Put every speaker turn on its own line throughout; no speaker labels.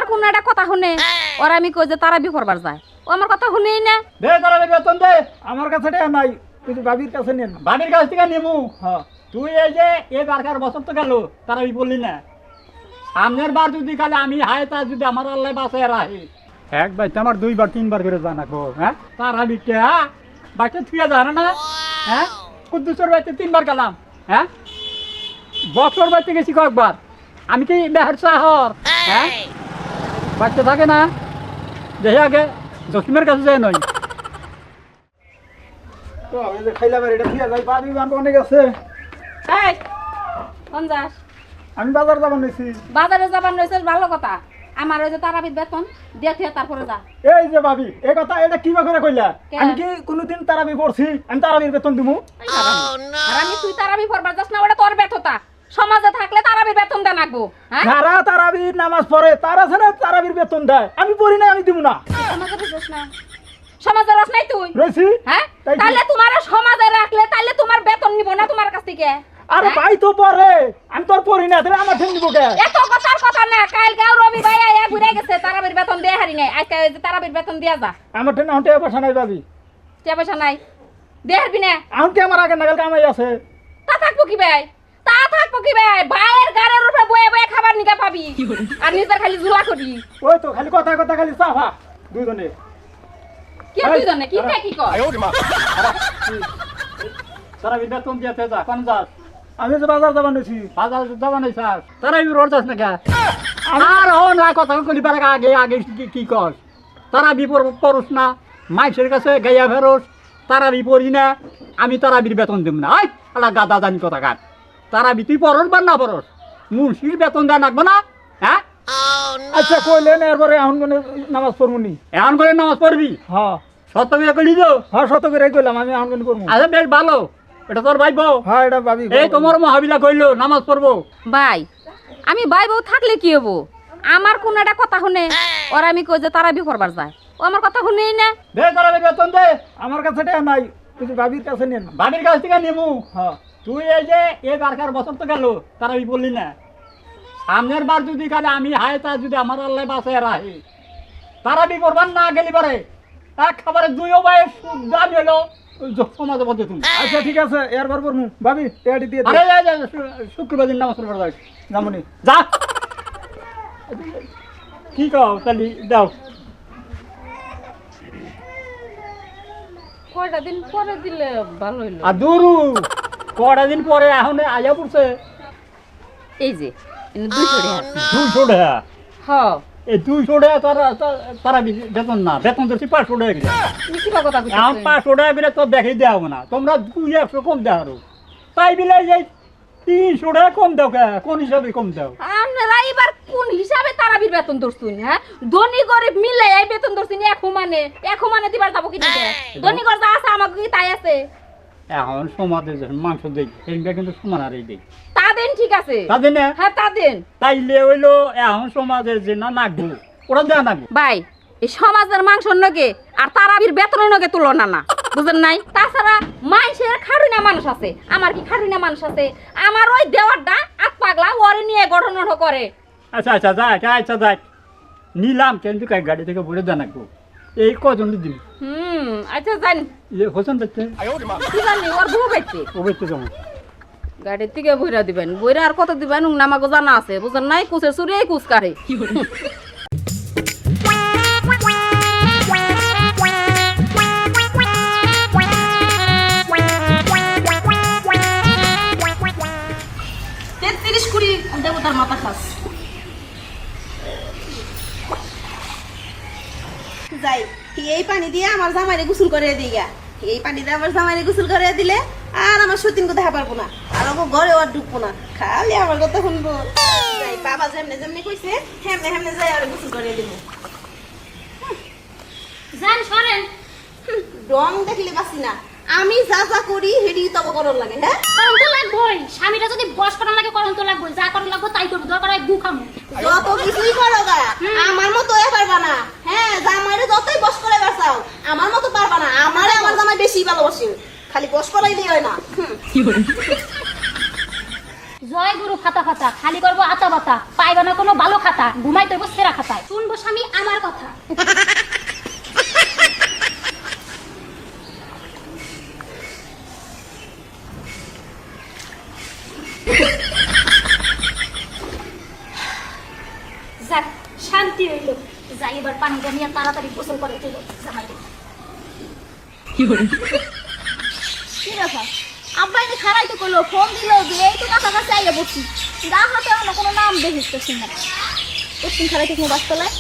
কোন একটা কথা শুনে ওর আমি কই যে তারা বিফরবার যায় ও আমার কথা শুনেই না
দে তারাবির বেতন দে।
আমার কাছে টাকা নাই, তুই বাবির কাছে নেন।
বাড়ির কাছ থেকে নেমু।
হ্যাঁ
তুই এই যে বারকার বছর তো গেল তারাবি বললি না, সামনের বার যদি কালে আমি হায় তা যদি আমার আল্লাহ বাঁচায় রাখি একবার তো আমার 2 বার 3 বার করে জানাবো। হ্যাঁ তারাবি কে বাচ্চা থুয়ে জানে না। হ্যাঁ কুদ্দুসের বাড়িতে 3 বার গেলাম। হ্যাঁ বছর বাড়িতে গেছি কয়েকবার। আমি কি বেহার শহর? হ্যাঁ বাচ্চা থাকে না দেখে আগে জসিমের কাছে যায় নয়।
তো আমি যে খাইলাম এটা ঠিক আছে, বাবি বান অনেক আছে।
এই কোন যাস?
আমি বাজার যাবার নিছি।
বাজারে যাবার নইছিস ভালো কথা, আমার ওই যে তারাবির বেতন দিয়ে থিয়া তারপরে যা।
এই যে ভাবি এই কথা এটা কিবা করে কইলা?
কে?
আমি কি কোনোদিন তারাবি পড়ছি? আমি তারাবির বেতন দিমু?
আর আমি তুই তারাবি পড়বার যাস না, ওটা তোর ব্যর্থতা। সমাজে থাকলে তারাবির বেতন দেন আগবো। হ্যাঁ
যারা তারাবির নামাজ পড়ে তারা ছাড়া তারাবির বেতন দেয়, আমি পড়ি না, আমি দিব না।
সমাজে বুঝছ না, সমাজে রস নাই তুই।
রইছি
হ্যাঁ
তাই কি?
তাহলে তোমার সমাজে রাখলে তাহলে তোমার বেতন নিব না তোমার কাছ থেকে।
আরে
হ্যাঁ?
ভাই তো পড়ে, আমি তোর পড়ি না, তাহলে আমার ঠেন দিব কে?
এত কথার কথা না, কালকে রবি ভাই আয়া ঘুরে গেছে, তারাবির বেতন দিয়ে হারি নাই, আজকে ওই যে তারাবির বেতন দিয়া যা।
আমার ঠেন আউটে পয়সা নাই ভাবি।
টাকা পয়সা নাই, দিয়ে হারবি না।
আউটে আমার আগে নাগাল কামাই আছে।
তা থাকবো কি ভাই, তা থাকবো কি ভাই, ভাইয়ের গাড়ির উপরে বয়ে বয়ে খাবার নিকা পাবি আর নিজের খালি ঝুলা করবি।
ওই তো খালি কথা কথা খালি চাফা দুইজনে।
কি দুইজনে কি কে কি কর?
তারাবি বেতন দিয়েছে যা কোন যাস?
আমি যে বাজার যাবার নিছি।
বাজার যাবা নাই স্যার, তারাবি রোড যাস না কে? আর ও না কথা কলি পারে আগে আগে কি কর? তারাবি পড়স না, মাইসের কাছে গাইয়া ফেরোস, তারাবি পড়ি না, আমি তারাবির বেতন দেব না। আই আলা গাদা জানি কথা কাট। তারাবি তুই পড়স বা না পড়স, মুন্সির বেতন দেওয়া লাগবে না। হ্যাঁ
আচ্ছা কইলেন এরপরে এখন কোন নামাজ পড়মুনি?
এমন করে নামাজ পড়বি?
হ্যাঁ
সত্য করে কলি তো?
হ্যাঁ শত করে কইলাম আমি এখন কোন করবো।
আচ্ছা বেশ ভালো, এটা তোর ভাইব।
হ্যাঁ এটা ভাবি।
এই তোমার মহাবিলা কইলো নামাজ পড়বো।
ভাই আমি ভাই বউ থাকলে কি হবো, আমার কোন একটা কথা শুনে ওর আমি কই যে তারাবি পড়বার যায় ও আমার কথা শুনেই না।
দে তারাবি বেতন দে।
আমার কাছে টাকা নাই, তুই বাবির কাছে নেন।
বাড়ির কাছ থেকে নেমু।
হ্যাঁ
তুই এই যে বারকার বছর তো গেল তারাবি বললি না, সামনের বার যদি কালে আমি হায় তা যদি আমার আল্লাহ বাঁচায় রাখি তারাবি করবার না গেলি পারে এক খাবারের 2 ভাইয়ের দাম হলো সমাজে বলতে তুমি।
আচ্ছা ঠিক আছে এরপর পড়মু। ভাবি টাকাটি দিয়ে
আরে
দে।
শুক্রবার দিন নামাজ পড়বার যাই
জামুনি
যা। কি কও তাহলে দাও।
কয়টা দিন পরে দিলে ভালো হইলো।
আর দূরু কটা দিন পরে এখন আয়া পড়ছে
এই যে 200 টাকা।
200 টাকা।
হ্যাঁ
এই 200 টাকা তারা বেতন না, বেতন ধরছি 500 টাকা করে।
তুমি কি কথা কইছ?
এখন 500 টাকা করে তো দেখাই দেওয়া হবে না, তোমরা 200 কম দেওয়া আরো তাই বিলে এই 300 টাকা কম দাও কে? কোন হিসাবে কম দাও?
আপনারা এবার কোন হিসাবে তারাবির বেতন ধরছুন? হ্যাঁ ধনী গরিব মিলে এই বেতন ধরছুন এক সমানে দিবার যাবো কি দিতে? ধনী গরিব যা আছে আমাকে কি তাই আছে?
এখন সমাজে যখন মাংস দেই সেটা কিন্তু সমান আর এই দেই
তা দেন ঠিক আছে।
তাদের না
হ্যাঁ তা দেন।
তাইলে হইলো এখন সমাজের যে না নাগবো ওরা দেওয়া নাগবো।
ভাই এই সমাজের মাংসর নগে আর তারাবির বেতনের নগে তুলনা না, বুঝেন নাই? তাছাড়া মাইসের খাড়ুনা মানুষ আছে, আমার কি খাড়ুনা মানুষ আছে? আমার ওই দেওয়ারটা আত পাগলা ওরে নিয়ে গঠন করে।
আচ্ছা আচ্ছা যাক আচ্ছা যাক নিলাম, কিন্তু গাড়ি থেকে বলে দেওয়া নাগবো। এই কজন দিন
আচ্ছা জানি
হোসেন দেখতে
কি জানি ওর বউ বাইতে
ও বেচতে যাবো।
গাড়ির থেকে বইরা দিবেন, বইরা আর কত দিবেন নামাগো জানা আছে, বুঝেন নাই? কুচের চুরি কুচ কারে। দেবতার মাথা খাস
যাই এই পানি দিয়ে আমার জামাইরে গোসল করে দিগা। এই পানি দিয়ে আমার জামাইরে গোসল করে দিলে আর আমার সতীনকে দেখা পারবো না, আর ওকে ঘরে আর ঢুকবো না, খালি আমার কথা শুনবো। যাই বাবা যেমনে যেমনি কইছে হেমনে হেমনে যাই আর গোসল করে দিব।
জান সরেন,
রং দেখলে বাসি না, আমি যা যা করি হেডি তব করার লাগে। হ্যাঁ
করন তো লাগবই, স্বামীরা যদি বস করার লাগে করন তো লাগবই, যা করার লাগবো তাই করবো, দরকার হয় গু খামু।
যত কিছুই করো গা আমার মতো এ পারবা না। হ্যাঁ জামাইরে যতই বস করে বাঁচাও আমার মতো পারবা না। আমারে আমার জামাই বেশি ভালোবাসে, খালি বস করাইলেই হয় না।
জয় গুরু ফাতা ফাতা খালি করবো আতা বাতা পাইবা না কোনো ভালো খাতা ঘুমাইতে হইব সেরা খাতায় শুনবো স্বামী আমার কথা যাক শান্তি হইল যাই এবার পানিটা নিয়ে তাড়াতাড়ি গোসল করে দিল জামাই কি ব্যাপার আব্বা এনে খারাই তো করলো ফোন দিল যে এই তো কাকা কাছে আইয়া বসছি গা হাতে আমার কোনো নাম দেখিস না কতক্ষণ খারাই ঠিক বাস তোলায়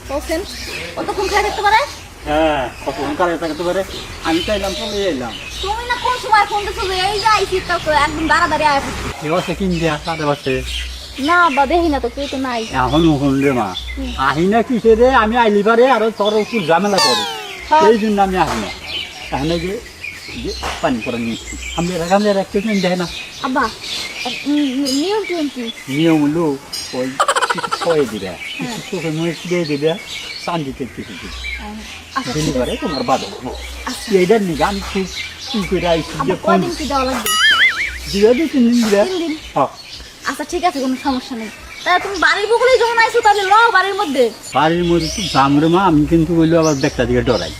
বলছেন কতক্ষণ খারাই দেখতে পারে
হ্যাঁ কতক্ষণ কারে থাকতে পারে আমি চাইলাম চলে এলাম
তুমি না কোন সময় ফোন দিছো যে এই যে আইসি তো একদম দাঁড়াদাঁড়ি আয়
এ বসে কিন দিয়া সাথে বসে
না বা দেখি না তো কেউ তো নাই
এখন শুন রে মা আহি না কিসে রে আমি আইলি পারে আর তোর উপর ঝামেলা করে এই জন্য আমি আহি না এখানে যে পানি করে নিচ্ছি আমি রাখতে দেয় না
আব্বা নিয়ম কি
নিয়ম হলো ওই কিছু খয়ে দিবে কিছু চোখে মুখে দিয়ে দিবে শান্তিতে কিছু দিলি পারে তোমার বাদল এইটার নিকে আমি খুব কি করে আইসি যে ফোন
কদিন কি দেওয়া লাগবে
দিবে 2-3 দিন দিবে
3 দিন
হ্যাঁ
আচ্ছা ঠিক আছে কোনো সমস্যা নেই তা তুমি বাড়ির বকুলেই যখন আইছো তাহলে লও বাড়ির মধ্যে
বাড়ির মধ্যে তো দাম রে মা আমি কিন্তু বললো আবার দেখটা দিকে ডরাই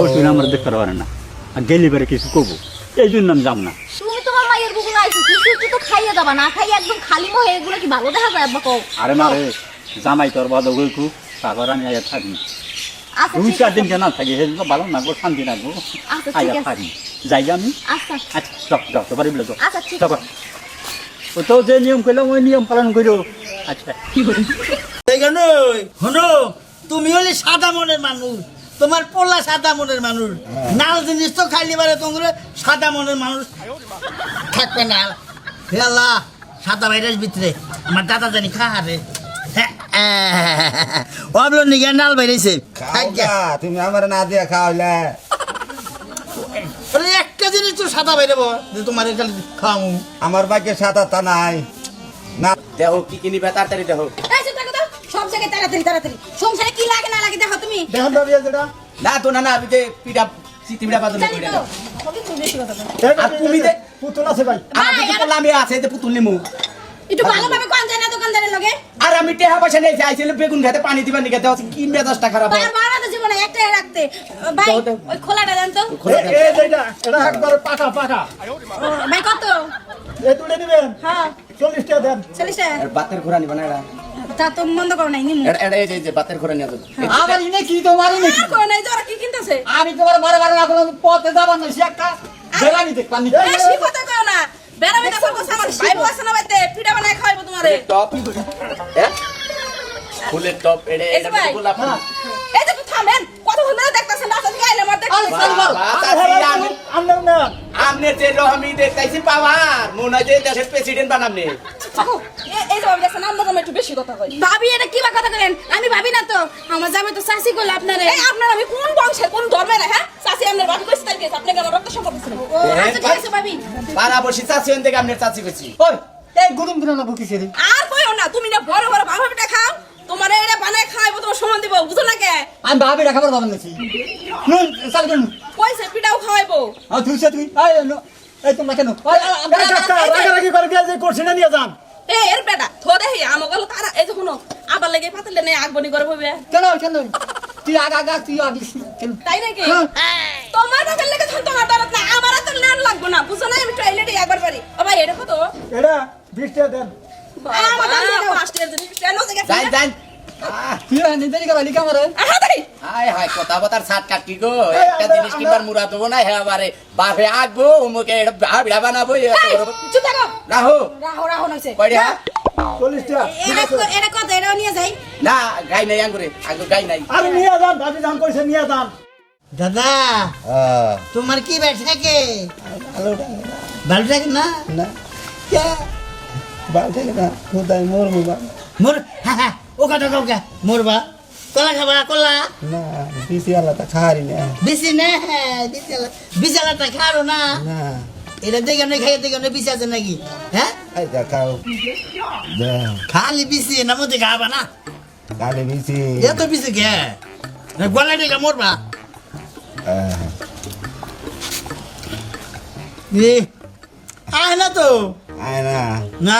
ওর আমার দেখতে পারে না আর গেলি পারে কিছু করবো এই জন্য আমি যাম না
তুমি তোমার মায়ের বকুলে আইছো কিছু একটু তো খাইয়ে দাবা না খাইয়ে একদম খালি মহে এগুলো কি ভালো দেখা যায় আব্বা কও
আরে মারে জামাই তোর বাদ গইকু তারপর আমি আয়া থাকি
আচ্ছা
2-4 দিন কেন থাকি সেদিন তো ভালো লাগবো শান্তি লাগবো
আচ্ছা, ঠিক
আয়া
আছে।
থাকি যাই আমি
আচ্ছা
আচ্ছা যাও তো বাড়ি বলে যাও
আচ্ছা, ঠিক
যাও ও তো যে নিয়ম করলাম ওই নিয়ম পালন করো আচ্ছা
এখানে হনো তুমি হলে সাদা মনের মানুষ তোমার পোলা সাদা মনের মানুষ নাল জিনিস তো খাইলে পারে তোমার সাদা মনের মানুষ থাকবে না হে আল্লাহ সাদা ভাইরাস ভিতরে আমার দাদা জানি খাহারে অবলো নিগে নাল বাইরেছে
তুমি আমার না দিয়া খাওয়াইলে
একটা জিনিস তো সাদা বাইরে যে তোমার খালি খাওয়ামু
আমার বাইকে সাদা তা নাই না
দেখো কি কিনিবে তাড়াতাড়ি দেখো
সব জায়গায় তাড়াতাড়ি সংসারে কি লাগে না লাগে দেখো তুমি
দেখুন ভাবি যেটা
না তো না আমি যে পিঠা চিতি পিঠা বাজানো
জানি
করে
তো
দাও
সবই তো বেশি কথা বলে।
আর তুমি দে-
পুতুল আছে ভাই
আমি কি করলাম আমি আছে যে পুতুল নিমু
একটু ভালোভাবে কোন যায় না দোকানদারের লগে
আর আমি টেহা পয়সা নিয়ে আইছিল বেগুন খেতে পানি দিবা নিকে দাও কি মেজাজটা খারাপ হয়
বারবার তো জীবনে একটাই রাখতে ভাই
দাও, দাও।
ওই খোলাটা দেন তো
এই যেটা এটা একবার পাকা পাকা
ভাই কত
এই তুলে দিবেন
হ্যাঁ
40 টাকা দেন
40 টাকা
আর বাতের ঘোরা নিবা না এটা
তা তো মন্দ করো নাই নিমু
এটা এই যে বাতের ঘোরা নিয়ে যাবো
আবার ইনে কি তোমার ইনে কি
করো নাই তোরা কি কিনতেছে
আমি তোমার বারে না কোনো পথে যাবার না সে একটা বেলানি দেখলাম
বেশি কথা কও না বেরামি না করবো আমার ভাই বসে না বাইতে পিঠা বানায় খাওয়াবো তোমারে
টপ হ্যাঁ ফুলের টপ এটা
এই যে ভাই।
গোলাপ
এই যে একটু থামেন কত সুন্দর দেখতাছেন না আজকে আইলে আমার দেখতাছেন
আমরা না
আমনে যে রহমি দেখতাইছি পাওয়ার মনে হয় যে দেশের প্রেসিডেন্ট বানামনে
এই যে ভাবি দেখছেন আমরা একটু বেশি কথা কই ভাবি এটা কি বা কথা করেন আমি ভাবি না তো আমার জামাই তো চাচি কইল আপনারে এই আপনার আমি কোন বংশে কোন ধর্মের হ্যাঁ চাচি আপনার ভাবি কইছে তাই গেছে আপনাকে আমার রক্ত সম্পর্ক ছিল ও আচ্ছা ঠিক আছে ভাবি
পাড়া বসি চাচি হন থেকে আমনের চাচি কইছি
ওই এই গুদুম দিনা না বুকিছে রে
আর কইও না তুমি না বড় বড় ভালো পিঠা খাও তোমার এটা বানায় খাইবো তোমার সমান দিব বুঝো না কে
আমি ভাবি রাখাবার যাবেন নাকি নুন চাল করুন
কইছে পিঠাও খাওয়াইবো
আর তুই এই তোমরা কেন
এই কাকা রাগারাগি করে দিয়ে যে করছিনা নিয়ে যান
এই এর বেটা থোড়ে হি আমগল তারা এই যে শুনো আবার লেগে পাতলে নেই আগবনি করে হবে
কেন তুই আগা তুই আগে কেন
তাই নাকি তোমার বাবার লেগে তখন তোমার দরদ না আমার তো নেন লাগবো না বুঝো না আমি টয়লেটে একবার পারি ও ভাই এটা কত
এটা 20 টাকা দেন
আমার পাঁচটা জিনিস কেন
যাই যাই
তুই নিদেরি গেলি কামারে
আহা তাই
হাই হাই কথা বতার সাত কাটি গো একটা জিনিস কিবার মুরা দেবো না হ্যাঁ বারে বাপে আগবো উমুকে ভিড়া বানাবো
চুপ থাকো
রাহো
রাহো নইছে
কয়টা
40 টাকা
এটা কত এটাও নিয়ে যাই
না গাই নাই আঙ্গুরে আঙ্গুর গাই নাই
আর নিয়ে যান ভাবি দাম কইছে নিয়ে যান
দাদা তোমার কি ব্যাট থাকে ভালো থাকে না
না
কে?
বাল থেকে না কোথায় মরবো বা
মোর ও কথা কাউকে মোরবা কলা খাবা কলা
না দিছি আল্লাহ তা খাহারি না
বেশি না বিশালাটা খারো না
না
এটা দেখে খাই দেখে বিষ আছে নাকি হ্যাঁ
এই যা খাও যা
খালি বিষি না মধ্যে খাবা না
কালে বিছি
এত বিষি কে গলা টেকা মরবা আয় না তো
আয় না
না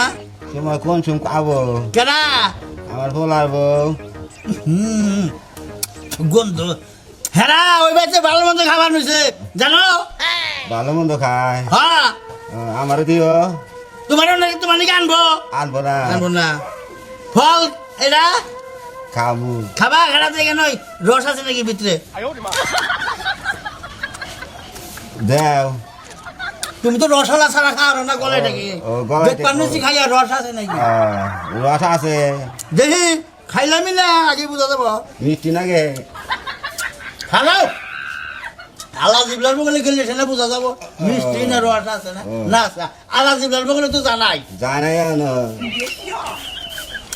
তোমার কোন সুম খাবো
কেনা
আমার পোলার বউ
গন্ধ হ্যাঁ ওই বাচ্চা ভালো মন্দ খাবার হয়েছে জানো
ভালো মন্দ খায়
হ্যাঁ
আমার দিও
তোমার তোমার নাকি আনবো
আনবো না
আনবো না ফল এটা
খাবো
খাবা খারাপ থেকে নয় রস আছে নাকি ভিতরে
দেও
তুমি তো রসালা ছাড়া খাও না গলায় নাকি
ও, গলায়
দেখপান্নছি খাইয়া রস আছে নাকি
রস আছে
দেখি খাইলামই না আগে বুঝা যাবো
মিষ্টি নাগে
খাও আলা জিবলার বগলে গেলে সেটা বোঝা যাবো মিষ্টি না রস আছে না
ও।
না আলা জিবলার বগলে তো জানাই
যায় না জানো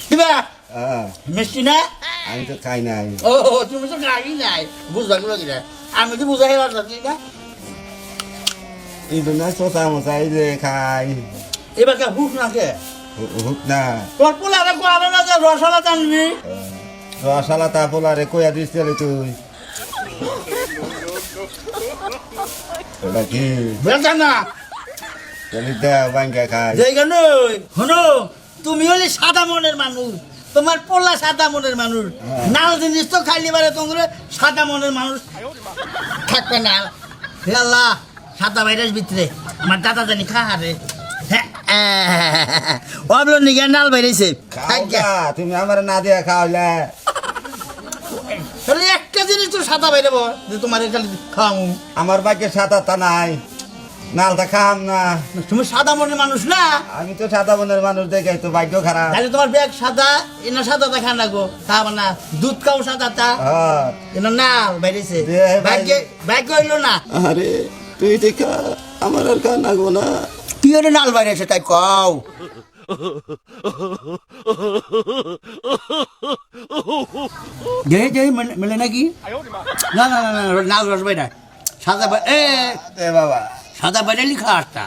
কিবা
হ্যাঁ,
মিষ্টি না
আমি তো খাই নাই
ও তুমি তো খাই নাই বুঝবা গুলো কিনা আমি তো বুঝাই পারছি না
এই জন্য চোষা মশাই যে খাই
এবার কে হুক না কে
হুক না
তোর পোলারে কোয়াবে না যে রসালা টানবি
রসালা তা পোলারে কইয়া দিচ্ছিল তুই ওটা কি
বেটা না
চলি দেও বাঙ্কা খাই
যেই কেন শোনো তুমি হলে সাদা মনের মানুষ তোমার পোলা সাদা মনের মানুষ নাল জিনিস তো খাইলে পারে তোমার সাদা মনের মানুষ থাকবে না হে আল্লাহ সাদা ভাইরাস ভিতরে আমার দাদা জানি খাহারে অবলো নিগে নাল বাইরেছে
খাও গা, তুমি আমার না দিয়া খাওয়াইলে
তাহলে একটা জিনিস তো সাদা বাইরে যে তোমার খালি খাওয়ামু
আমার বাইকে সাদা তা নাই নালটা খাম না
তুমি সাদা মনের মানুষ না
আমি তো সাদা মনের মানুষ দেখে তো ভাগ্য খারাপ
তাহলে তোমার ব্যাগ সাদা এনা সাদা দেখা না গো খাবা না দুধ খাও সাদা তা
হ্যাঁ।
এনা না বাইরেছে
দে ভাই।
ভাগ্য হইলো না
আরে তুই দেখা আমার আর কান লাগবো না
কি ওরে নাল বাইরেছে তাই কও মেলে নাকি না না না না নাল রস বাইরা সাদা এ
বাবা
সাদা বাইরে লিখা আসতা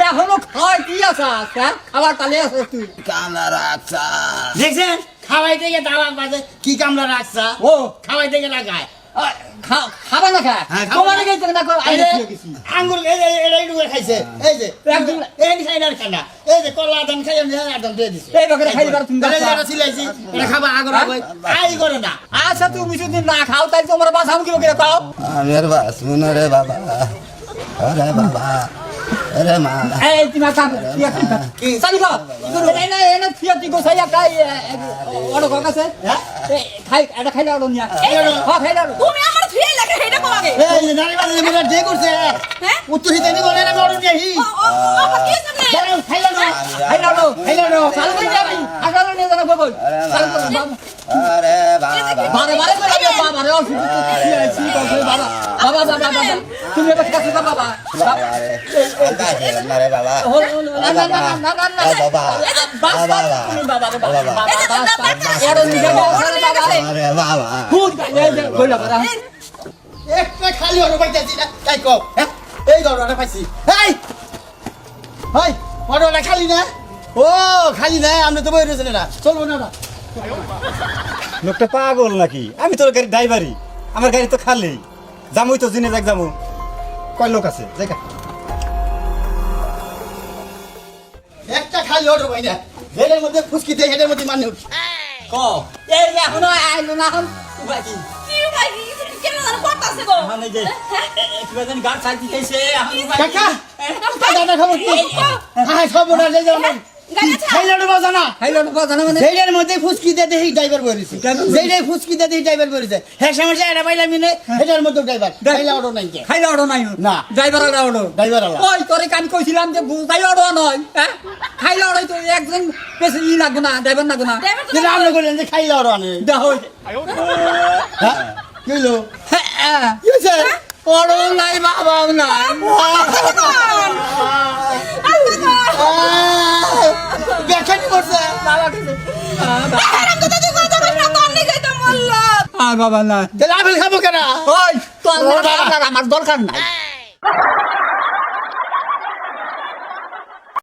এখনো খাওয়াই কি আছে খাবার তালে আছে তুই
কামলা রাখছা দেখছেন খাওয়াই থেকে দাওয়া বাজে কি কামলা রাখছা
ও
খাওয়াই থেকে লাগায়
খাবার না খা
হ্যাঁ, খাবো।
তোমার কাছে না কো
এই যে আঙ্গুর এই ডুবে খাইছে এই যে
একদম
এই খাই না খানা এই যে কলা দান খাই আমি আদম দিয়ে দিছি
এই বকরে খাই পার তুমি
তাহলে এটা সিলাইছি এটা খাবা আগর আগে আই করে না
আচ্ছা তুমি যদি না খাও তাই তোমার বাসাম কি বকরে খাও
আমি আর বাস মনে রে বাবা আরে বাবা আরে মা
এই তুমি কাম কি সালি গো এই না এই না ফিয়া তুই গো সাইয়া কাই ওড়ো কাছে খাই এটা খাইলা ওড়ো নিয়া হ্যাঁ খাইলা
তুমি আমার ফিরে লাগে হেডা কো আগে
এই যে নারী বাজে মেরা যে করছে
হ্যাঁ
উত্তর হিতে নি বলে না মরুন যাই
ও কি সামনে
খাইলা না
খাইলা ওড়ো চাল কই যাবি আগারে নিয়ে জানা বল চাল কর
আরে বাবা
বারে বারে করে বাবা রে অসুবিধা কি আছে বাবা বাবা তুমি এবার কাছে যাও বাবা
আরে কাছে না রে বাবা
না না না না না না
বাবা
বাবা বাবা এর নিয়ে বাবা
আরে বাবা
খুব কইলা বাবা
একটা খালি ওর বাইতেছি না তাই কও হ্যাঁ এই দরটা পাইছি এই হাই ওটা খালি না ও খালি না আমরা তো বইরেছ না চলবো না না
লোকটা পাগল নাকি আমি তোর গাড়ি ড্রাইভারই আমার গাড়ি তো খালি যামই তো জিনে যাক যামু কয় লোক আছে দেখা
একটা খালি ওর বাইনা হেডের মধ্যে ফুসকি দেয় হেডের মধ্যে মানুষ
ক এই যে এখনো আইলো না এখন বাকি
কি ভাই কেন জানো করতাছে গো
মানে যে একবার যেন গাড় চালতি খাইছে এখন
কাকা দাদা খবর কি হ্যাঁ সব না যাই যাও খাইলাড়ো বাজা না
খাইলো না জানা মানে
যেইটার মধ্যে ফুসকি দেয় দেখি ড্রাইভার বলেছে যেইটাই ফুসকি দেয় দেখি ড্রাইভার বলেছে হ্যাঁ সমস্যা এটা পাইলাম না হেডের মধ্যে ড্রাইভার খাইলাড়ো নাই কে
খাইলো ওড়ো নাই
না।
ড্রাইভার ওড়ো
ড্রাইভার আলা
ওই তোরে কাম কইছিলাম যে বুঝাই ওড়ো নয় হ্যাঁ খাইলো ওড়ো তো একজন বেশি ই লাগবে না ড্রাইভার লাগবে না
যেটা আমরা বললেন যে খাইলাড়ো আনে
দেখো
হ্যাঁ কি হলো
হ্যাঁ
কি হয়েছে
ওড়ো নাই বাবা নাই
বেখানি করছে
বাবা কিছু
আরাম তো তুই কত বড় কাম নি গাইতো মোল্লা
বাবা না
তাহলে আপেল খাবো কেনা
ওই তোর আমার দরকার নাই